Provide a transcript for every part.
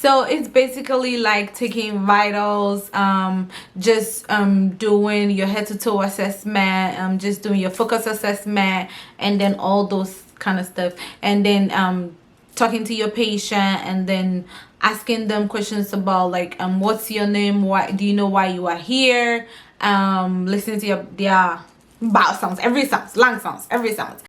So it's basically like taking vitals, just doing your head to toe assessment, just doing your focus assessment, and then all those kind of stuff, and then talking to your patient, and then asking them questions about like what's your name, why do you know why you are here, listening to their bow sounds, every sounds, lung sounds, every sounds.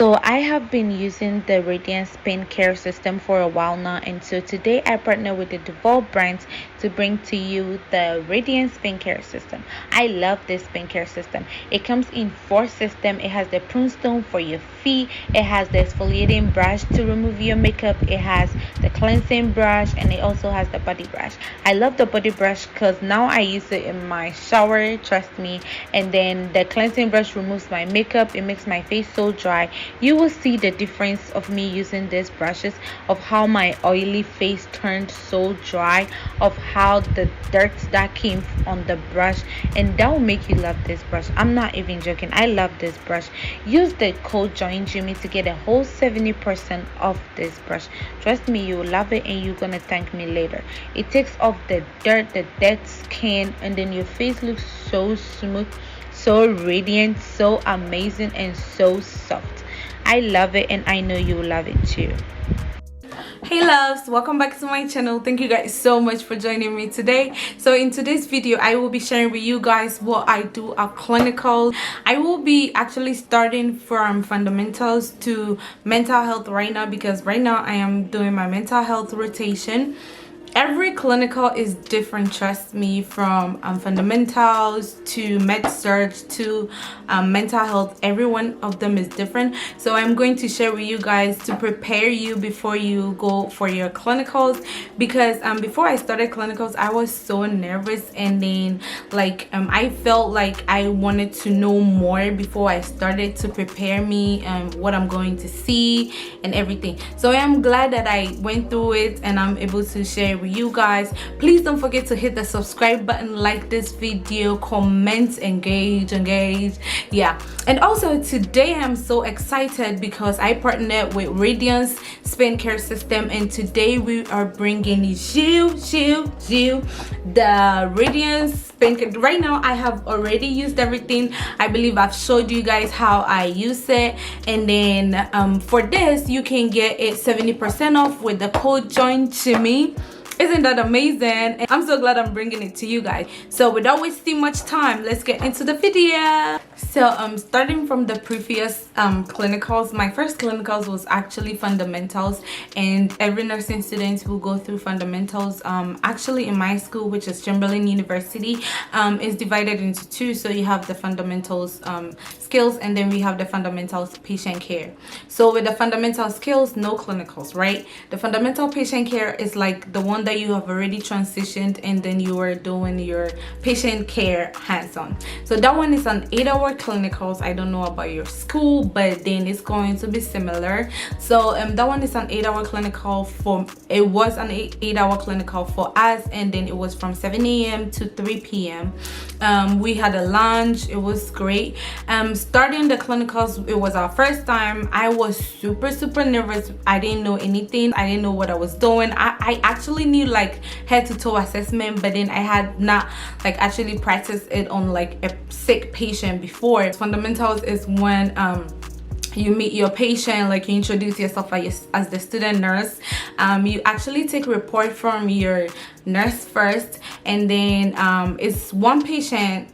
So I have been using the Radiance Pain Care System for a while now, and so today I partner with the Devolve brand to bring to you the Radiance Pain Care System. I love this pain care system. It comes in 4 systems. It has the prune stone for your feet, it has the exfoliating brush to remove your makeup, it has the cleansing brush, and it also has the body brush. I love the body brush because now I use it in my shower, trust me. And then the cleansing brush removes my makeup, it makes my face so dry. You will see the difference of me using these brushes, of how my oily face turned so dry, of how the dirt that came on the brush, and that will make you love this brush. I'm not even joking, I love this brush. Use the code Join Jimmy to get a whole 70% off this brush. Trust me, you will love it and you're gonna thank me later. It takes off the dirt, the dead skin, and then your face looks so smooth, so radiant, so amazing, and so soft. I love it, and I know you will love it too. Hey loves, welcome back to my channel. Thank you guys so much for joining me today. So in today's video I will be sharing with you guys what I do at Clincals. I will be actually starting from fundamentals to mental health right now, because right now I am doing my mental health rotation. Every clinical is different, trust me, from fundamentals to med-surg to mental health. Every one of them is different, so I'm going to share with you guys to prepare you before you go for your clinicals, because before I started clinicals I was so nervous, and then like I felt like I wanted to know more before I started, to prepare me and what I'm going to see and everything. So I am glad that I went through it and I'm able to share with you guys. Please don't forget to hit the subscribe button, like this video, comment, engage, yeah. And also today I'm so excited because I partnered with Radiance Pain Care System, and today we are bringing you the Radiance Pain Care. Right now I have already used everything. I believe I've showed you guys how I use it, and then for this you can get it 70% off with the code Join Jimmy. Isn't that amazing? And I'm so glad I'm bringing it to you guys. So without wasting much time, let's get into the video. So starting from the previous clinicals, my first clinicals was actually fundamentals, and every nursing student will go through fundamentals. Actually in my school, which is Chamberlain University, is divided into 2. So you have the fundamentals skills, and then we have the fundamentals patient care. So with the fundamental skills, no clinicals, right? The fundamental patient care is like the one that you have already transitioned, and then you are doing your patient care hands-on. So that one is an 8-hour clinicals. I don't know about your school, but then it's going to be similar. So that one is an 8-hour clinical for, it was an 8-hour clinical for us, and then it was from 7 a.m. to 3 p.m. We had a lunch, it was great. Starting the clinicals, it was our first time. I was super nervous. I didn't know anything, I didn't know what I was doing. I actually knew like head to toe assessment, but then I had not like actually practiced it on like a sick patient before. Fundamentals is when you meet your patient, like you introduce yourself as the student nurse. You actually take report from your nurse first, and then it's one patient,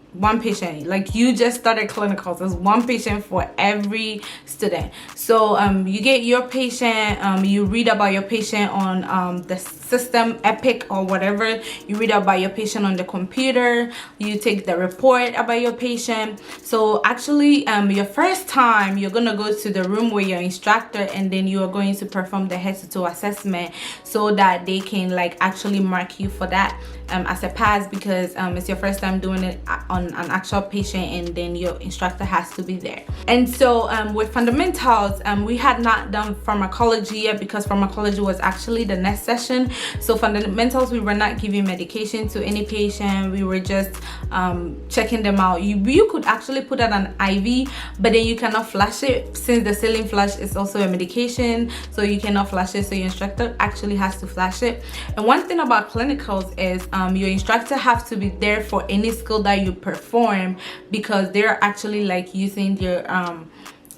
like you just started clinicals. There's one patient for every student. So you get your patient, you read about your patient on the system, Epic or whatever. You read about your patient on the computer, you take the report about your patient. So actually your first time you're gonna go to the room with your instructor, and then you are going to perform the head to toe assessment, so that they can like actually mark mark you for that as a pass, because it's your first time doing it on an actual patient, and then your instructor has to be there. And so with fundamentals, we had not done pharmacology yet, because pharmacology was actually the next session. So fundamentals, we were not giving medication to any patient, we were just checking them out. You could actually put out an IV, but then you cannot flash it, since the saline flush is also a medication, so you cannot flash it, so your instructor actually has to flash it. And one thing about clinicals is your instructor has to be there for any skill that you perform, because they're actually like using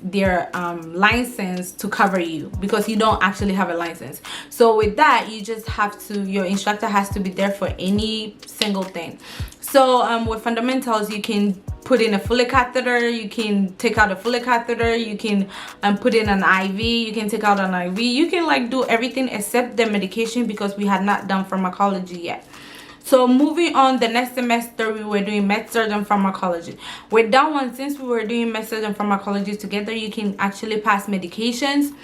their license to cover you, because you don't actually have a license. So with that, you just have to, your instructor has to be there for any single thing. So with fundamentals, you can put in a Foley catheter, you can take out a Foley catheter, you can put in an IV, you can take out an IV, you can like do everything except the medication, because we had not done pharmacology yet. So moving on, the next semester we were doing med-surg and pharmacology. With that one, since we were doing med-surg and pharmacology together, you can actually pass medications.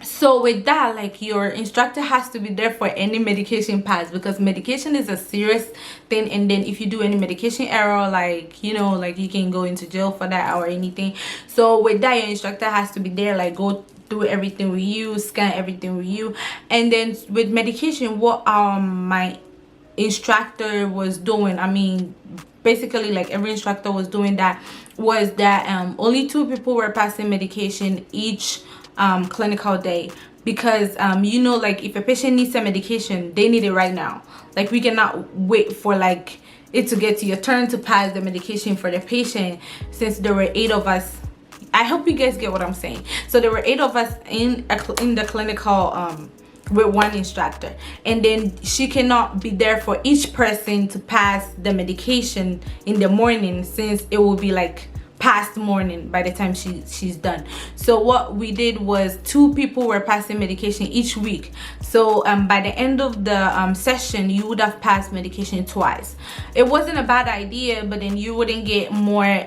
So with that, like, your instructor has to be there for any medication pass, because medication is a serious thing, and then if you do any medication error, like, you know, like, you can go into jail for that or anything. So with that, your instructor has to be there, like, go through everything with you, scan everything with you. And then with medication, what my instructor was doing, I mean, basically like every instructor was doing that, was that only 2 people were passing medication each clinical day, because you know, like, if a patient needs a medication, they need it right now. Like, we cannot wait for like it to get to your turn to pass the medication for the patient, since there were 8 of us. I hope you guys get what I'm saying. So there were 8 of us in the clinical with one instructor, and then she cannot be there for each person to pass the medication in the morning, since it will be like past morning by the time she's done. So what we did was 2 people were passing medication each week. So by the end of the session, you would have passed medication twice. It wasn't a bad idea, but then you wouldn't get more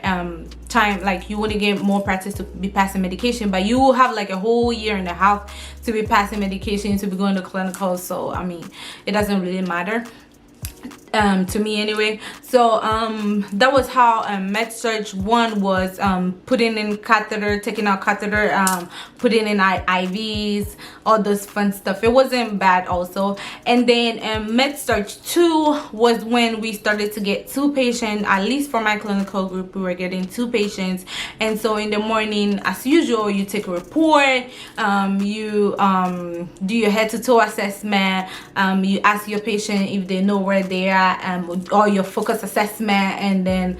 time, like, you wouldn't get more practice to be passing medication, but you will have like a whole year and a half to be passing medication, to be going to clinicals. So I mean, it doesn't really matter to me anyway. So that was how med-surg 1 was putting in catheter, taking out catheter, putting in IVs, all those fun stuff. It wasn't bad also. And then med-surg 2 was when we started to get 2 patients, at least for my clinical group, we were getting 2 patients. And so in the morning, as usual, you take a report, you do your head-to-toe assessment, you ask your patient if they know where they are, or your focus assessment, and then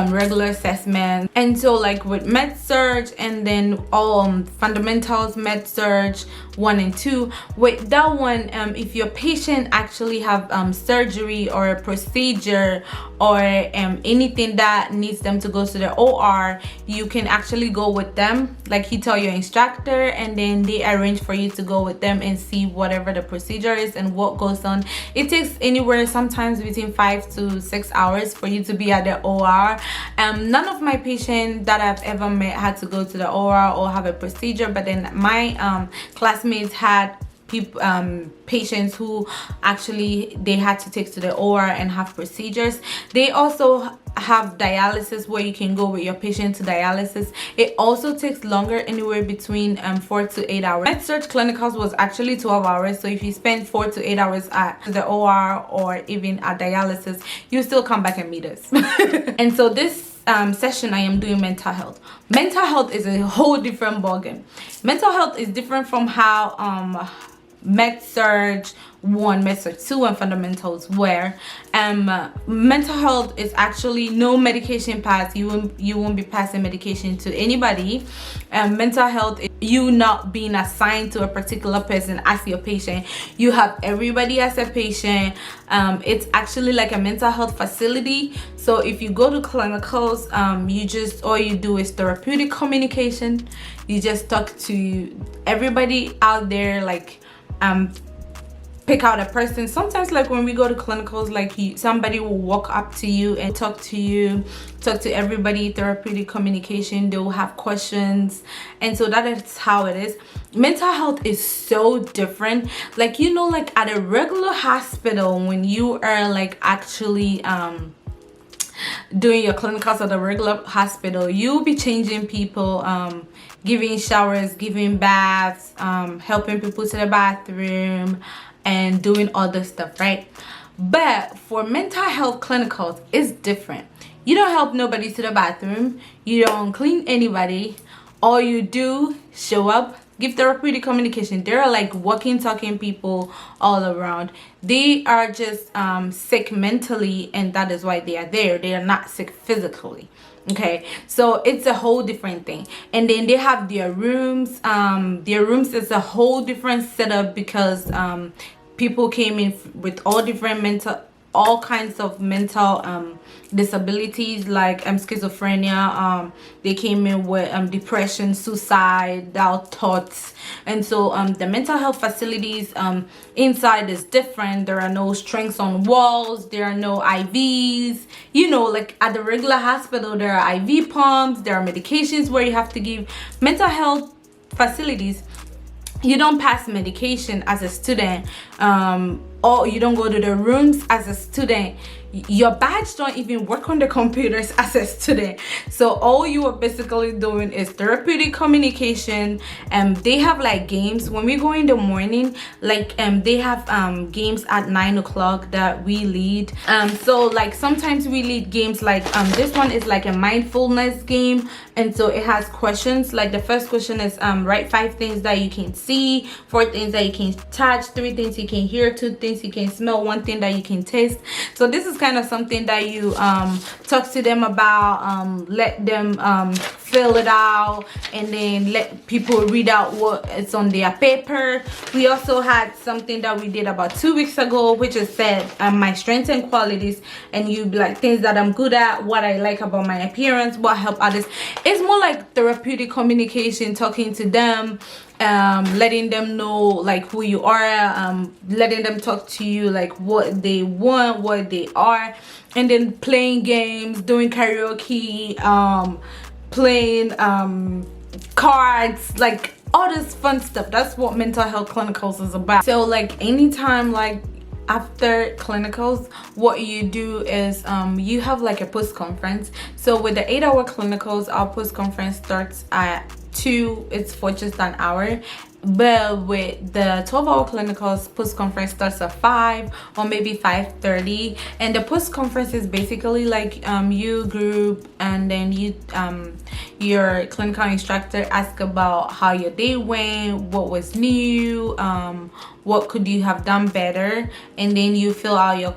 regular assessment. And so like with med-surg, and then fundamentals, med-surg 1 and 2, with that one, if your patient actually have surgery or a procedure or anything that needs them to go to the OR, you can actually go with them. Like, you tell your instructor, and then they arrange for you to go with them and see whatever the procedure is and what goes on. It takes anywhere sometimes between 5 to 6 hours for you to be at the OR. None of my patients that I've ever met had to go to the OR or have a procedure, but then my classmates had patients who actually they had to take to the OR and have procedures. They also have dialysis, where you can go with your patient to dialysis. It also takes longer, anywhere between 4 to 8 hours. Med-surg clinicals was actually 12 hours, so if you spend 4 to 8 hours at the OR or even at dialysis, you still come back and meet us. And so this session I am doing mental health. Mental health is a whole different ballgame. Mental health is different from how med-surg 1, med-surg 2, and fundamentals were. Mental health is actually no medication pass. You won't be passing medication to anybody. Mental health is you not being assigned to a particular person as your patient. You have everybody as a patient. It's actually like a mental health facility. So if you go to clinicals, you just, all you do is therapeutic communication. You just talk to everybody out there, like pick out a person. Sometimes like when we go to clinicals, like somebody will walk up to you and talk to everybody. Therapeutic communication, they will have questions, and so that is how it is. Mental health is so different. Like, you know, like at a regular hospital, when you are like actually doing your clinicals at a regular hospital, you'll be changing people, giving showers, giving baths, helping people to the bathroom, and doing all this stuff, right? But for mental health clinicals, it's different. You don't help nobody to the bathroom, you don't clean anybody. All you do, show up, give therapeutic communication. There are like walking, talking people all around. They are just sick mentally, and that is why they are there. They are not sick physically. Okay, so it's a whole different thing. And then they have their rooms. Their rooms is a whole different setup, because people came in with all kinds of mental disabilities, like schizophrenia. They came in with depression, suicidal thoughts, and so the mental health facilities inside is different. There are no strings on walls, there are no IVs. You know, like at the regular hospital, there are IV pumps, there are medications where you have to give. Mental health facilities, you don't pass medication as a student, or you don't go to the rooms as a student. Your badge don't even work on the computers as a student. So all you are basically doing is therapeutic communication. They have like games when we go in the morning, like they have games at 9 o'clock that we lead. So like sometimes we lead games like this one is like a mindfulness game, and so it has questions. Like the first question is write 5 things that you can see, 4 things that you can touch, 3 things you can hear, 2 things you can smell, 1 thing that you can taste. So this is kind of something that you talk to them about, let them fill it out, and then let people read out what is on their paper. We also had something that we did about 2 weeks ago, which is said my strengths and qualities, and you be like things that I'm good at, what I like about my appearance, what help others. It's more like therapeutic communication, talking to them, letting them know like who you are, letting them talk to you like what they want, what they are, and then playing games, doing karaoke, playing cards, like all this fun stuff. That's what mental health clinicals is about. So like anytime, like after clinicals, what you do is you have like a post conference. So with the 8-hour clinicals, our post conference starts at 2. It's for just an hour. But with the 12-hour clinicals, post conference starts at 5 or maybe 5:30. And the post conference is basically like you group, and then you your clinical instructor ask about how your day went, what was new, what could you have done better, and then you fill out your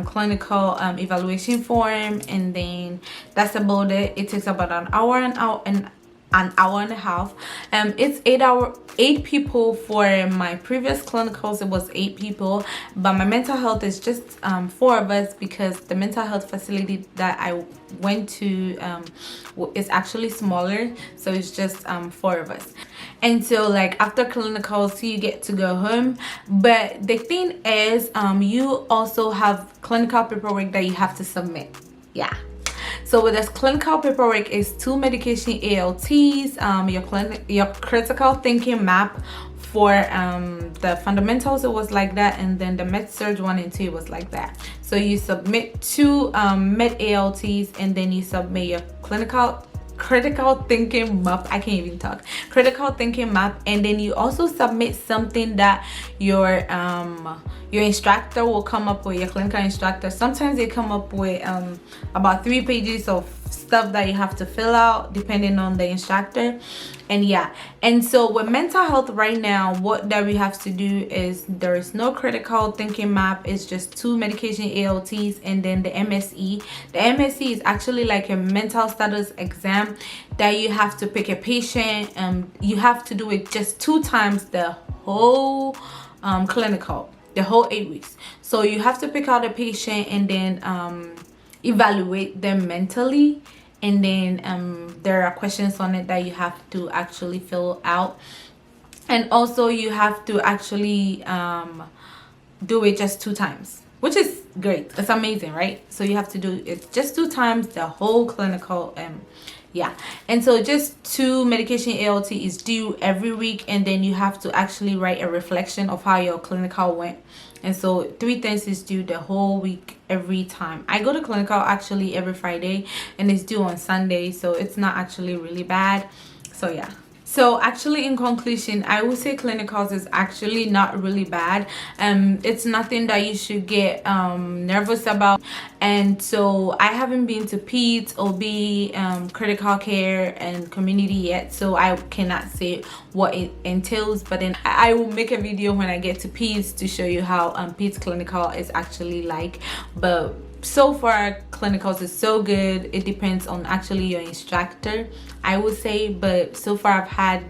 clinical evaluation form, and then that's about it. It takes about an hour and a half. It's 8 people. For my previous clinicals, it was 8 people, but my mental health is just 4 of us, because the mental health facility that I went to is actually smaller, so it's just 4 of us. And so like after clinicals, you get to go home. But the thing is, you also have clinical paperwork that you have to submit. Yeah. So with this clinical paperwork is 2 medication ALTs, your critical thinking map. For the fundamentals, it was like that, and then the med-surg 1 and 2 was like that. So you submit 2 med ALTs, and then you submit your critical thinking map. I can't even talk. Critical thinking map. And then you also submit something that your instructor will come up with. Your clinical instructor, sometimes they come up with about 3 pages of stuff that you have to fill out depending on the instructor. And yeah, and so with mental health right now, what that we have to do is there is no critical thinking map. It's just 2 medication ALTs, and then the MSE. The MSE is actually like a mental status exam that you have to pick a patient. You have to do it just 2 times the whole clinical, the whole 8 weeks. So you have to pick out a patient, and then evaluate them mentally, and then there are questions on it that you have to actually fill out. And also you have to actually do it just 2 times, which is great. It's amazing, right? So you have to do it just 2 times the whole clinical. Yeah, and so just 2 medication ALT is due every week, and then you have to actually write a reflection of how your clinical went. And so 3 things is due the whole week every time. I go to clinical actually every Friday, and it's due on Sunday, so it's not actually really bad. So yeah. So actually, in conclusion, I would say clinicals is actually not really bad. It's nothing that you should get nervous about. And so I haven't been to peds, OB, critical care, and community yet, so I cannot say what it entails. But then I will make a video when I get to peds to show you how peds clinical is actually like. But so far, clinicals is so good. It depends on actually your instructor, I would say, but so far I've had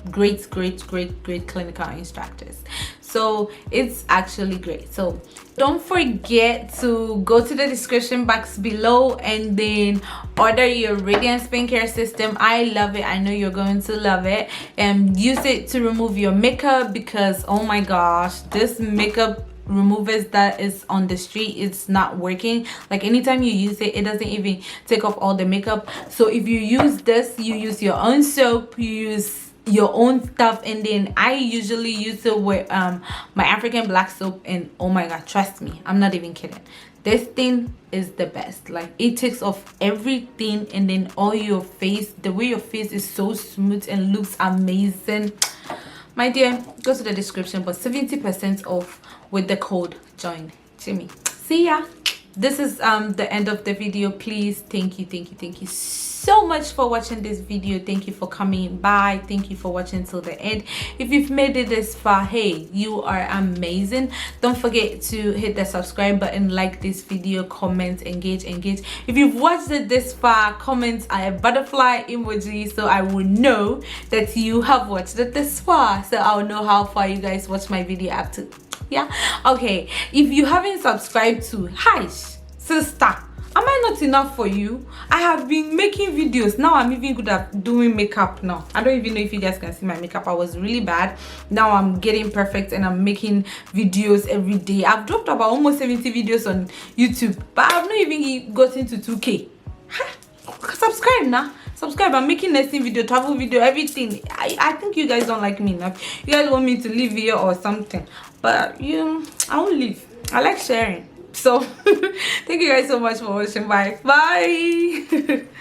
great clinical instructors, so it's actually great. So don't forget to go to the description box below and then order your Radiant Skin Care System. I love it. I know you're going to love it, and use it to remove your makeup, because oh my gosh, this makeup removers that is on the street, it's not working. Like anytime you use it, it doesn't even take off all the makeup. So if you use this, you use your own soap, you use your own stuff, and then I usually use it with my African black soap, and oh my god, trust me, I'm not even kidding, this thing is the best. Like it takes off everything, and then all your face, the way your face is so smooth and looks amazing. My dear, go to the description, but 70% off with the code JOIN Jimmy. See ya. This is the end of the video. Please, thank you so much for watching this video. Thank you for coming by. Thank you for watching till the end. If you've made it this far, hey, you are amazing. Don't forget to hit the subscribe button, like this video, comment, engage. If you've watched it this far, comment a butterfly emoji so I will know that you have watched it this far, so I'll know how far you guys watch my video up to. Yeah, okay. If you haven't subscribed to, hi sister, am I not enough for you? I have been making videos. Now I'm even good at doing makeup now. I don't even know if you guys can see my makeup. I was really bad. Now I'm getting perfect, and I'm making videos every day. I've dropped about almost 70 videos on YouTube, but I've not even gotten to 2K. Subscribe now. Subscribe. I'm making nesting video, travel video, everything. I think you guys don't like me enough. You guys want me to leave here or something, but I won't leave. I like sharing. So thank you guys so much for watching. Bye.